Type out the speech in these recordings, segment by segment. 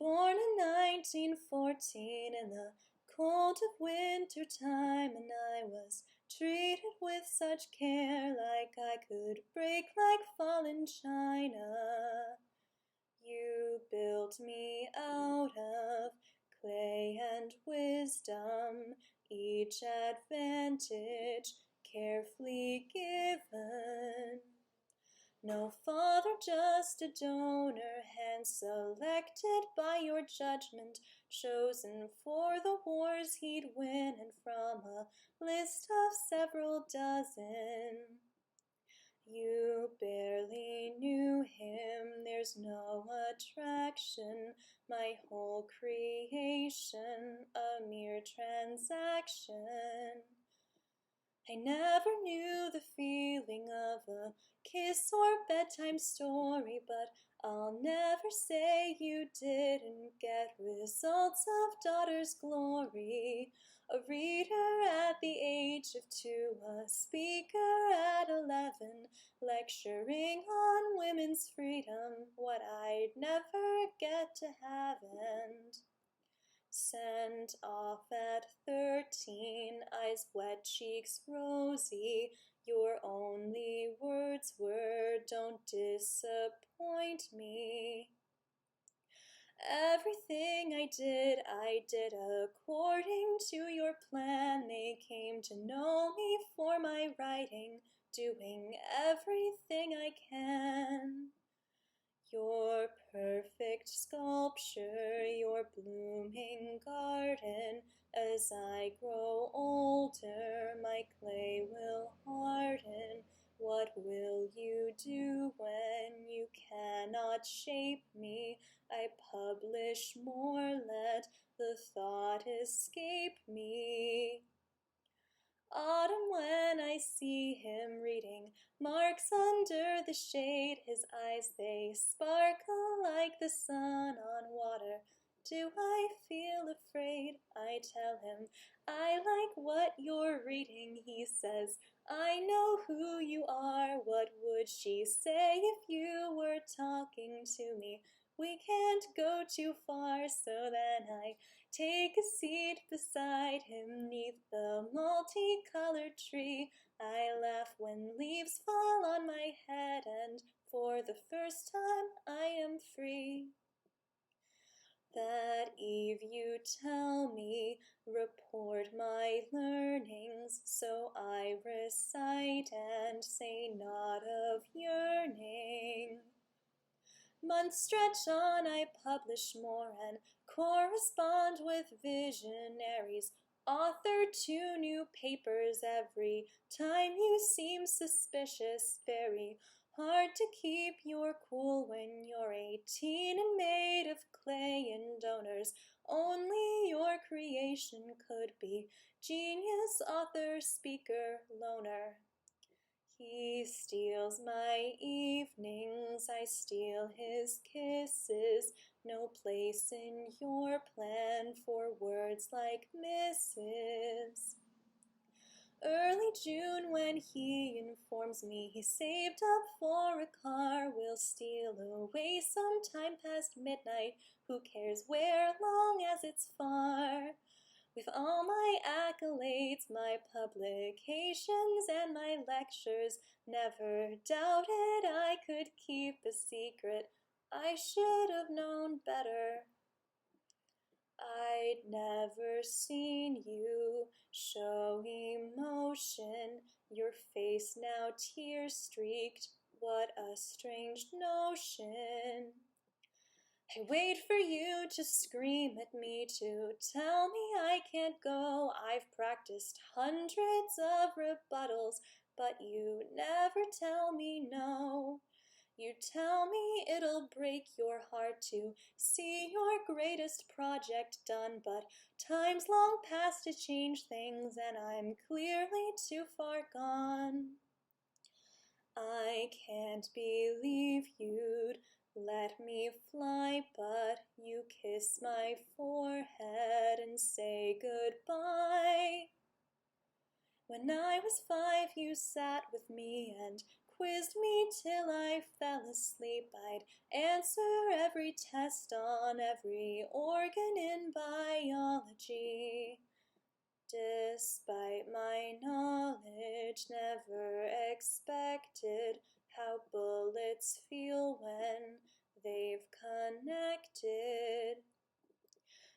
Born in 1914 in the cold of winter time, and I was treated with such care, like I could break like fallen china. You built me out of clay and wisdom, each advantage carefully given. No father, just a donor, hand selected by your judgment, chosen for the wars he'd win, and from a list of several dozen. You barely knew him, there's no attraction, my whole creation, a mere transaction. I never knew the feeling of a kiss or bedtime story, but I'll never say you didn't get results of daughter's glory. A reader at the age of 2, a speaker at 11, lecturing on women's freedom, what I'd never get to have, and sent off at 13, eyes wet, cheeks rosy. Your only words were, "Don't disappoint me." Everything I did according to your plan. They came to know me for my writing, doing everything I can. Your perfect sculpture, your blooming garden, as I grow older, my clay will harden. What will you do when you cannot shape me? I publish more, let the thought escape me. Autumn, when I see him reading, marks under the shade, his eyes they sparkle like the sun on water. Do I feel afraid? I tell him, I like what you're reading. He says, I know who you are. What would she say if you were talking to me? We can't go too far, so then I take a seat beside him 'neath the multicolored tree. I laugh when leaves fall on my head, and for the first time I am free. That eve you tell me, report my learnings, so I recite and say naught of yearning. Months stretch on, I publish more and correspond with visionaries, author 2 new papers every time. You seem suspicious, very hard to keep your cool when you're 18 and made of clay and donors. Only your creation could be genius, author, speaker, loner. He steals my evenings, I steal his kisses. No place in your plan for words like Mrs. Early June, when he informs me he saved up for a car, we'll steal away sometime past midnight. Who cares where, long as it's far? With all my accolades, my publications, and my lectures, never doubted I could keep a secret. I should have known better. I'd never seen you show emotion, your face now tear-streaked. What a strange notion. I wait for you to scream at me, to tell me I can't go. I've practiced hundreds of rebuttals, but you never tell me no. You tell me it'll break your heart to see your greatest project done, but time's long past to change things, and I'm clearly too far gone. I can't believe you'd let me fly, but you kiss my forehead and say goodbye. When I was 5, you sat with me and quizzed me till I fell asleep. I'd answer every test on every organ in biology. Despite my knowledge, never expected how bullets feel when they've connected.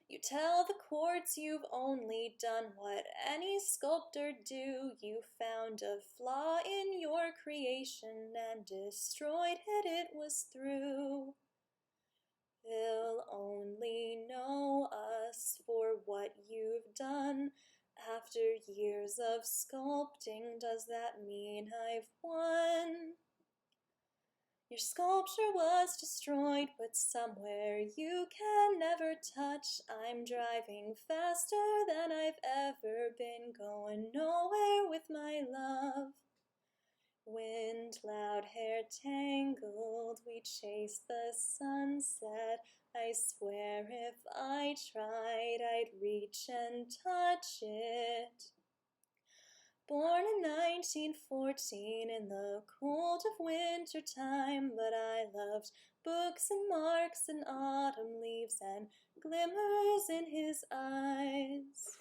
You tell the courts you've only done what any sculptor do. You found a flaw in your creation and destroyed it, it was through. They'll only know us for what you've done. After years of sculpting, does that mean I've won? Your sculpture was destroyed, but somewhere you can never touch. I'm driving faster than I've ever been, going nowhere with my love. Wind, loud hair tangled, we chase the sunset. I swear if I tried, I'd reach and touch it. Born in 1914 in the cold of wintertime, but I loved books and marks and autumn leaves and glimmers in his eyes.